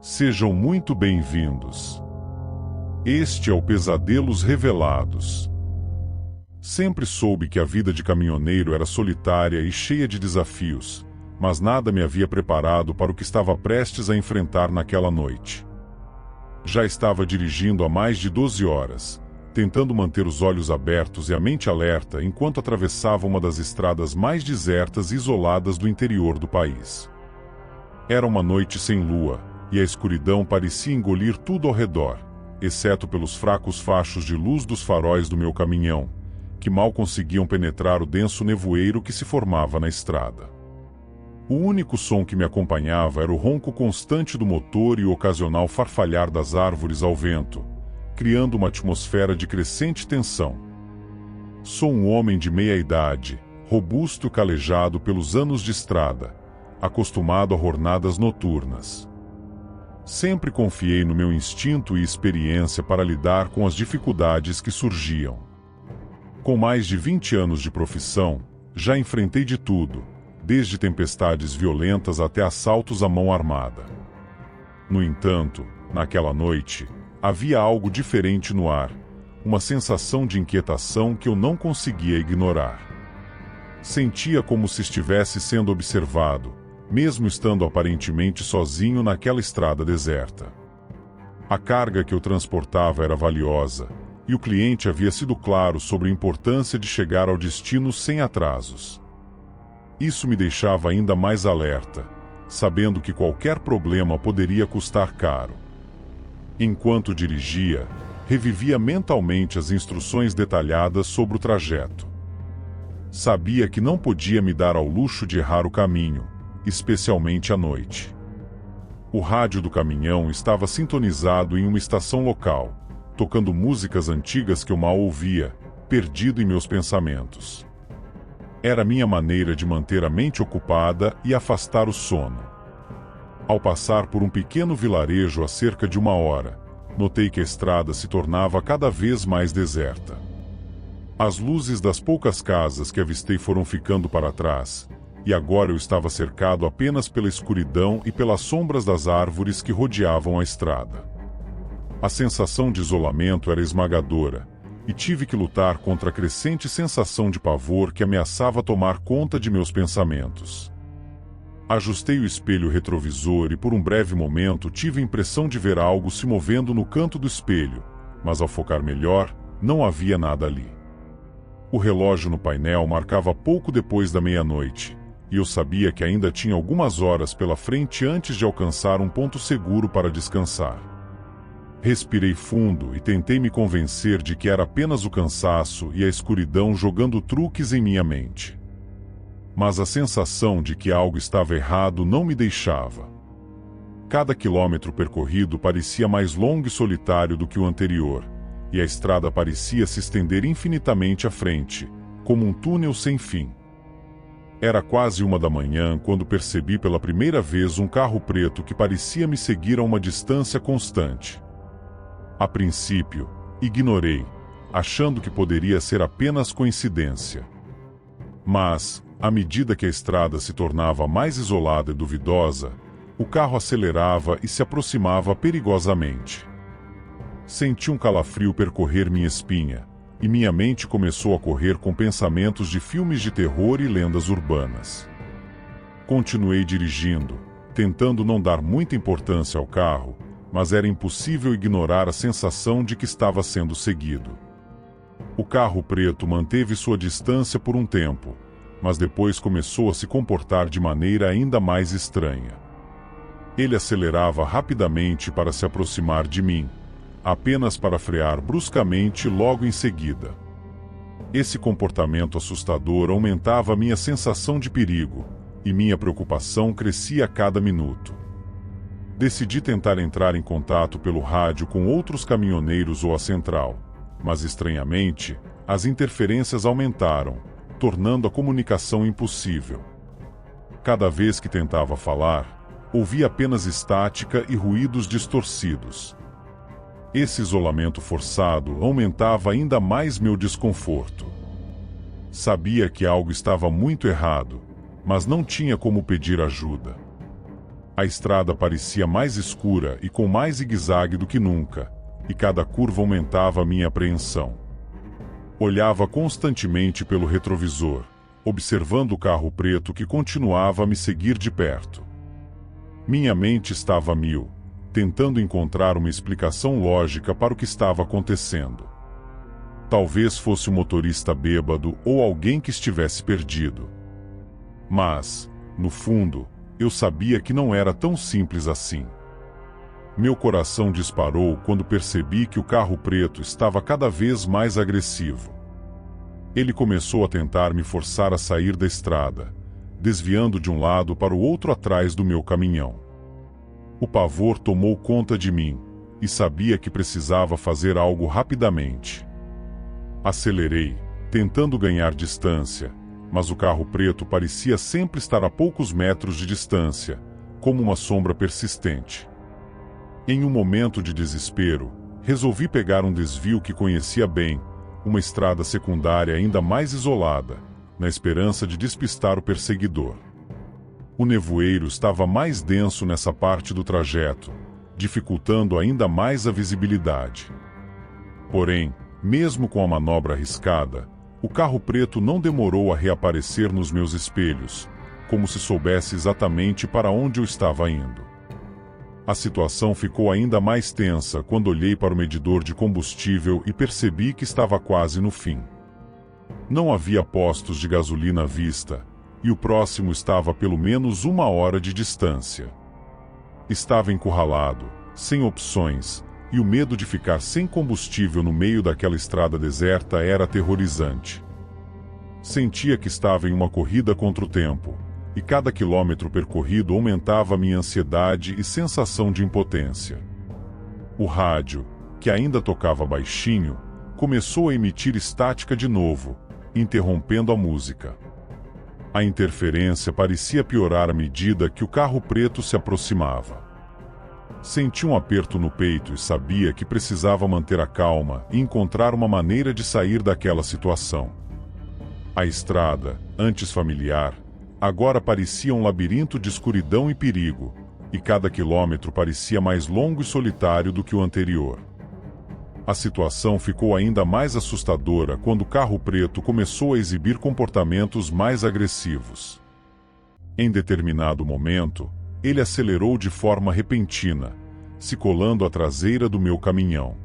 Sejam muito bem-vindos. Este é o Pesadelos Revelados. Sempre soube que a vida de caminhoneiro era solitária e cheia de desafios, mas nada me havia preparado para o que estava prestes a enfrentar naquela noite. Já estava dirigindo há mais de 12 horas, tentando manter os olhos abertos e a mente alerta enquanto atravessava uma das estradas mais desertas e isoladas do interior do país. Era uma noite sem lua, e a escuridão parecia engolir tudo ao redor, exceto pelos fracos fachos de luz dos faróis do meu caminhão, que mal conseguiam penetrar o denso nevoeiro que se formava na estrada. O único som que me acompanhava era o ronco constante do motor e o ocasional farfalhar das árvores ao vento, criando uma atmosfera de crescente tensão. Sou um homem de meia idade, robusto e calejado pelos anos de estrada, acostumado a jornadas noturnas. Sempre confiei no meu instinto e experiência para lidar com as dificuldades que surgiam. Com mais de 20 anos de profissão, já enfrentei de tudo, desde tempestades violentas até assaltos à mão armada. No entanto, naquela noite, havia algo diferente no ar, uma sensação de inquietação que eu não conseguia ignorar. Sentia como se estivesse sendo observado, mesmo estando aparentemente sozinho naquela estrada deserta. A carga que eu transportava era valiosa, e o cliente havia sido claro sobre a importância de chegar ao destino sem atrasos. Isso me deixava ainda mais alerta, sabendo que qualquer problema poderia custar caro. Enquanto dirigia, revivia mentalmente as instruções detalhadas sobre o trajeto. Sabia que não podia me dar ao luxo de errar o caminho, especialmente à noite. O rádio do caminhão estava sintonizado em uma estação local, tocando músicas antigas que eu mal ouvia, perdido em meus pensamentos. Era minha maneira de manter a mente ocupada e afastar o sono. Ao passar por um pequeno vilarejo a cerca de 1 hora, notei que a estrada se tornava cada vez mais deserta. As luzes das poucas casas que avistei foram ficando para trás, e agora eu estava cercado apenas pela escuridão e pelas sombras das árvores que rodeavam a estrada. A sensação de isolamento era esmagadora, e tive que lutar contra a crescente sensação de pavor que ameaçava tomar conta de meus pensamentos. Ajustei o espelho retrovisor e por um breve momento tive a impressão de ver algo se movendo no canto do espelho, mas ao focar melhor, não havia nada ali. O relógio no painel marcava pouco depois da meia-noite, e eu sabia que ainda tinha algumas horas pela frente antes de alcançar um ponto seguro para descansar. Respirei fundo e tentei me convencer de que era apenas o cansaço e a escuridão jogando truques em minha mente. Mas a sensação de que algo estava errado não me deixava. Cada quilômetro percorrido parecia mais longo e solitário do que o anterior, e a estrada parecia se estender infinitamente à frente, como um túnel sem fim. Era quase 1 da manhã quando percebi pela primeira vez um carro preto que parecia me seguir a uma distância constante. A princípio, ignorei, achando que poderia ser apenas coincidência. Mas, à medida que a estrada se tornava mais isolada e duvidosa, o carro acelerava e se aproximava perigosamente. Senti um calafrio percorrer minha espinha, e minha mente começou a correr com pensamentos de filmes de terror e lendas urbanas. Continuei dirigindo, tentando não dar muita importância ao carro, mas era impossível ignorar a sensação de que estava sendo seguido. O carro preto manteve sua distância por um tempo, mas depois começou a se comportar de maneira ainda mais estranha. Ele acelerava rapidamente para se aproximar de mim, apenas para frear bruscamente logo em seguida. Esse comportamento assustador aumentava minha sensação de perigo, e minha preocupação crescia a cada minuto. Decidi tentar entrar em contato pelo rádio com outros caminhoneiros ou a central, mas estranhamente, as interferências aumentaram, tornando a comunicação impossível. Cada vez que tentava falar, ouvia apenas estática e ruídos distorcidos. Esse isolamento forçado aumentava ainda mais meu desconforto. Sabia que algo estava muito errado, mas não tinha como pedir ajuda. A estrada parecia mais escura e com mais zigue-zague do que nunca, e cada curva aumentava minha apreensão. Olhava constantemente pelo retrovisor, observando o carro preto que continuava a me seguir de perto. Minha mente estava a mil, tentando encontrar uma explicação lógica para o que estava acontecendo. Talvez fosse um motorista bêbado ou alguém que estivesse perdido. Mas, no fundo, eu sabia que não era tão simples assim. Meu coração disparou quando percebi que o carro preto estava cada vez mais agressivo. Ele começou a tentar me forçar a sair da estrada, desviando de um lado para o outro atrás do meu caminhão. O pavor tomou conta de mim, e sabia que precisava fazer algo rapidamente. Acelerei, tentando ganhar distância, mas o carro preto parecia sempre estar a poucos metros de distância, como uma sombra persistente. Em um momento de desespero, resolvi pegar um desvio que conhecia bem, uma estrada secundária ainda mais isolada, na esperança de despistar o perseguidor. O nevoeiro estava mais denso nessa parte do trajeto, dificultando ainda mais a visibilidade. Porém, mesmo com a manobra arriscada, o carro preto não demorou a reaparecer nos meus espelhos, como se soubesse exatamente para onde eu estava indo. A situação ficou ainda mais tensa quando olhei para o medidor de combustível e percebi que estava quase no fim. Não havia postos de gasolina à vista, e o próximo estava a pelo menos 1 hora de distância. Estava encurralado, sem opções, e o medo de ficar sem combustível no meio daquela estrada deserta era aterrorizante. Sentia que estava em uma corrida contra o tempo, e cada quilômetro percorrido aumentava minha ansiedade e sensação de impotência. O rádio, que ainda tocava baixinho, começou a emitir estática de novo, interrompendo a música. A interferência parecia piorar à medida que o carro preto se aproximava. Senti um aperto no peito e sabia que precisava manter a calma e encontrar uma maneira de sair daquela situação. A estrada, antes familiar, agora parecia um labirinto de escuridão e perigo, e cada quilômetro parecia mais longo e solitário do que o anterior. A situação ficou ainda mais assustadora quando o carro preto começou a exibir comportamentos mais agressivos. Em determinado momento, ele acelerou de forma repentina, se colando à traseira do meu caminhão.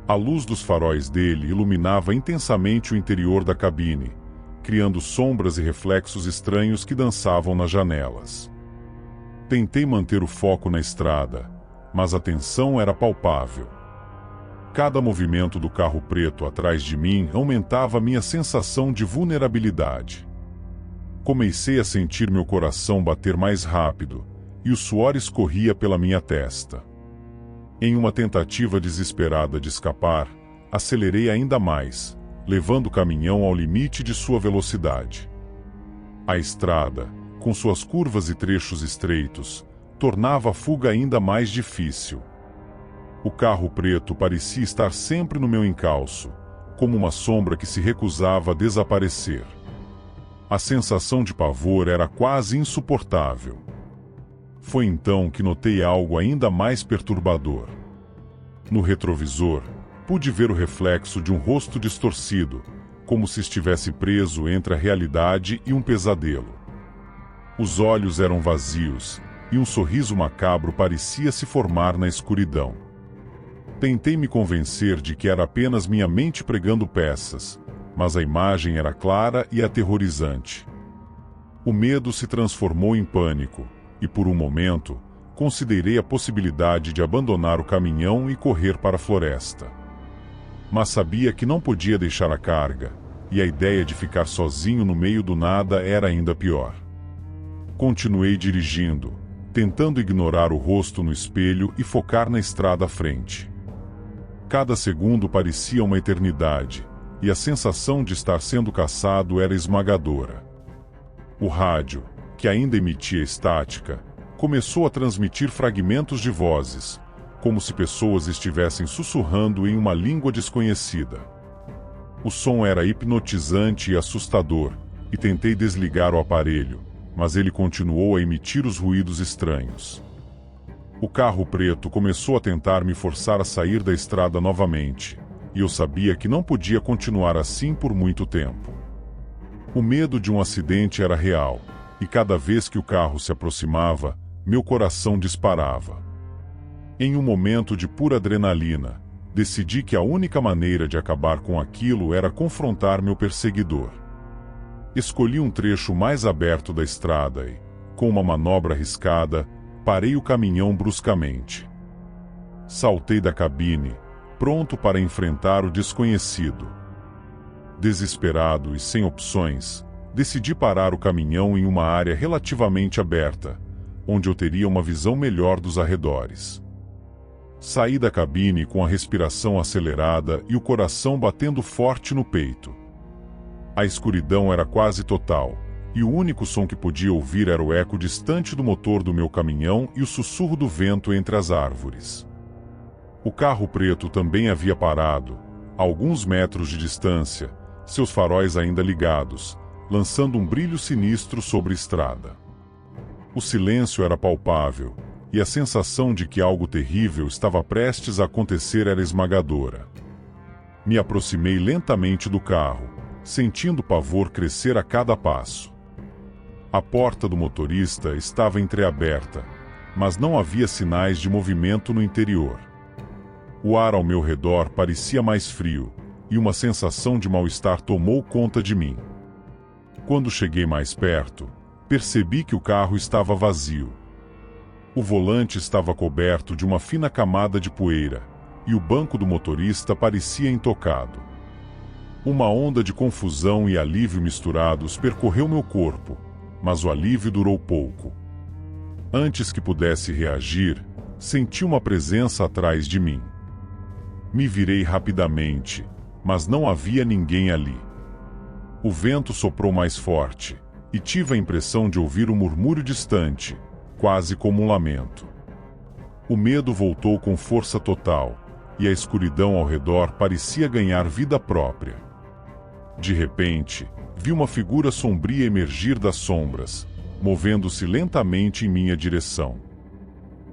A luz dos faróis dele iluminava intensamente o interior da cabine, criando sombras e reflexos estranhos que dançavam nas janelas. Tentei manter o foco na estrada, mas a tensão era palpável. Cada movimento do carro preto atrás de mim aumentava minha sensação de vulnerabilidade. Comecei a sentir meu coração bater mais rápido, e o suor escorria pela minha testa. Em uma tentativa desesperada de escapar, acelerei ainda mais, levando o caminhão ao limite de sua velocidade. A estrada, com suas curvas e trechos estreitos, tornava a fuga ainda mais difícil. O carro preto parecia estar sempre no meu encalço, como uma sombra que se recusava a desaparecer. A sensação de pavor era quase insuportável. Foi então que notei algo ainda mais perturbador. No retrovisor, pude ver o reflexo de um rosto distorcido, como se estivesse preso entre a realidade e um pesadelo. Os olhos eram vazios, e um sorriso macabro parecia se formar na escuridão. Tentei me convencer de que era apenas minha mente pregando peças, mas a imagem era clara e aterrorizante. O medo se transformou em pânico, e por um momento, considerei a possibilidade de abandonar o caminhão e correr para a floresta. Mas sabia que não podia deixar a carga, e a ideia de ficar sozinho no meio do nada era ainda pior. Continuei dirigindo, tentando ignorar o rosto no espelho e focar na estrada à frente. Cada segundo parecia uma eternidade, e a sensação de estar sendo caçado era esmagadora. O rádio, que ainda emitia estática, começou a transmitir fragmentos de vozes, como se pessoas estivessem sussurrando em uma língua desconhecida. O som era hipnotizante e assustador, e tentei desligar o aparelho, mas ele continuou a emitir os ruídos estranhos. O carro preto começou a tentar me forçar a sair da estrada novamente, e eu sabia que não podia continuar assim por muito tempo. O medo de um acidente era real, e cada vez que o carro se aproximava, meu coração disparava. Em um momento de pura adrenalina, decidi que a única maneira de acabar com aquilo era confrontar meu perseguidor. Escolhi um trecho mais aberto da estrada e, com uma manobra arriscada, parei o caminhão bruscamente. Saltei da cabine, pronto para enfrentar o desconhecido. Desesperado e sem opções, decidi parar o caminhão em uma área relativamente aberta, onde eu teria uma visão melhor dos arredores. Saí da cabine com a respiração acelerada e o coração batendo forte no peito. A escuridão era quase total, e o único som que podia ouvir era o eco distante do motor do meu caminhão e o sussurro do vento entre as árvores. O carro preto também havia parado, a alguns metros de distância, seus faróis ainda ligados, lançando um brilho sinistro sobre a estrada. O silêncio era palpável, e a sensação de que algo terrível estava prestes a acontecer era esmagadora. Me aproximei lentamente do carro, sentindo o pavor crescer a cada passo. A porta do motorista estava entreaberta, mas não havia sinais de movimento no interior. O ar ao meu redor parecia mais frio, e uma sensação de mal-estar tomou conta de mim. Quando cheguei mais perto, percebi que o carro estava vazio. O volante estava coberto de uma fina camada de poeira, e o banco do motorista parecia intocado. Uma onda de confusão e alívio misturados percorreu meu corpo, mas o alívio durou pouco. Antes que pudesse reagir, senti uma presença atrás de mim. Me virei rapidamente, mas não havia ninguém ali. O vento soprou mais forte, e tive a impressão de ouvir um murmúrio distante, quase como um lamento. O medo voltou com força total, e a escuridão ao redor parecia ganhar vida própria. De repente, vi uma figura sombria emergir das sombras, movendo-se lentamente em minha direção.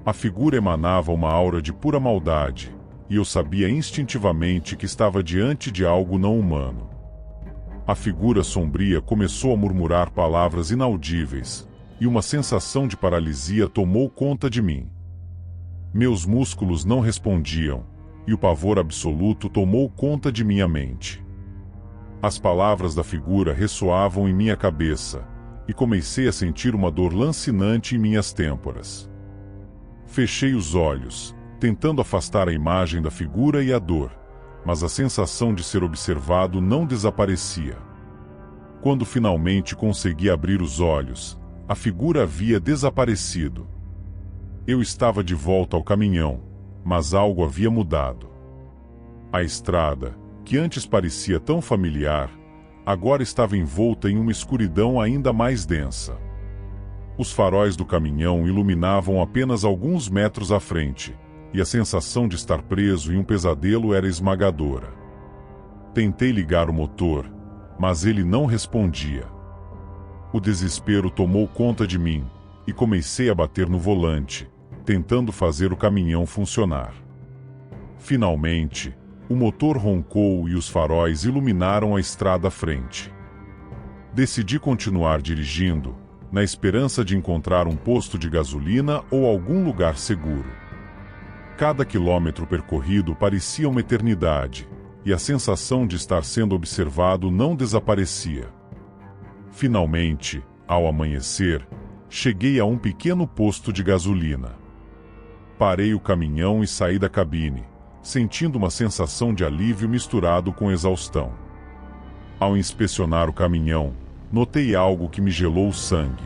A figura emanava uma aura de pura maldade, e eu sabia instintivamente que estava diante de algo não humano. A figura sombria começou a murmurar palavras inaudíveis, e uma sensação de paralisia tomou conta de mim. Meus músculos não respondiam, e o pavor absoluto tomou conta de minha mente. As palavras da figura ressoavam em minha cabeça, e comecei a sentir uma dor lancinante em minhas têmporas. Fechei os olhos, tentando afastar a imagem da figura e a dor, mas a sensação de ser observado não desaparecia. Quando finalmente consegui abrir os olhos, a figura havia desaparecido. Eu estava de volta ao caminhão, mas algo havia mudado. A estrada, que antes parecia tão familiar, agora estava envolta em uma escuridão ainda mais densa. Os faróis do caminhão iluminavam apenas alguns metros à frente, e a sensação de estar preso em um pesadelo era esmagadora. Tentei ligar o motor, mas ele não respondia. O desespero tomou conta de mim, e comecei a bater no volante, tentando fazer o caminhão funcionar. Finalmente, o motor roncou e os faróis iluminaram a estrada à frente. Decidi continuar dirigindo, na esperança de encontrar um posto de gasolina ou algum lugar seguro. Cada quilômetro percorrido parecia uma eternidade, e a sensação de estar sendo observado não desaparecia. Finalmente, ao amanhecer, cheguei a um pequeno posto de gasolina. Parei o caminhão e saí da cabine, sentindo uma sensação de alívio misturado com exaustão. Ao inspecionar o caminhão, notei algo que me gelou o sangue.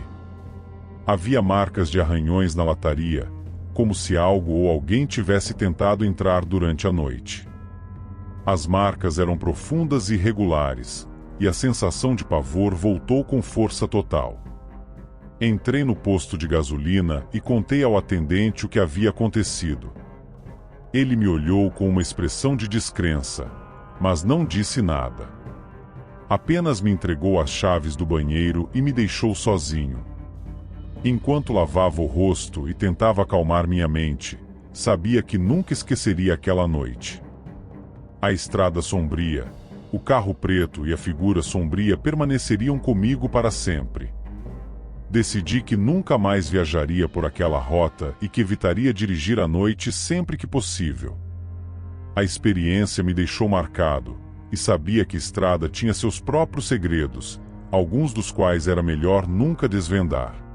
Havia marcas de arranhões na lataria, como se algo ou alguém tivesse tentado entrar durante a noite. As marcas eram profundas e irregulares, e a sensação de pavor voltou com força total. Entrei no posto de gasolina e contei ao atendente o que havia acontecido. Ele me olhou com uma expressão de descrença, mas não disse nada. Apenas me entregou as chaves do banheiro e me deixou sozinho, Enquanto lavava o rosto e tentava acalmar minha mente, sabia que nunca esqueceria aquela noite. A estrada sombria, o carro preto e a figura sombria permaneceriam comigo para sempre. Decidi que nunca mais viajaria por aquela rota e que evitaria dirigir à noite sempre que possível. A experiência me deixou marcado, e sabia que a estrada tinha seus próprios segredos, alguns dos quais era melhor nunca desvendar.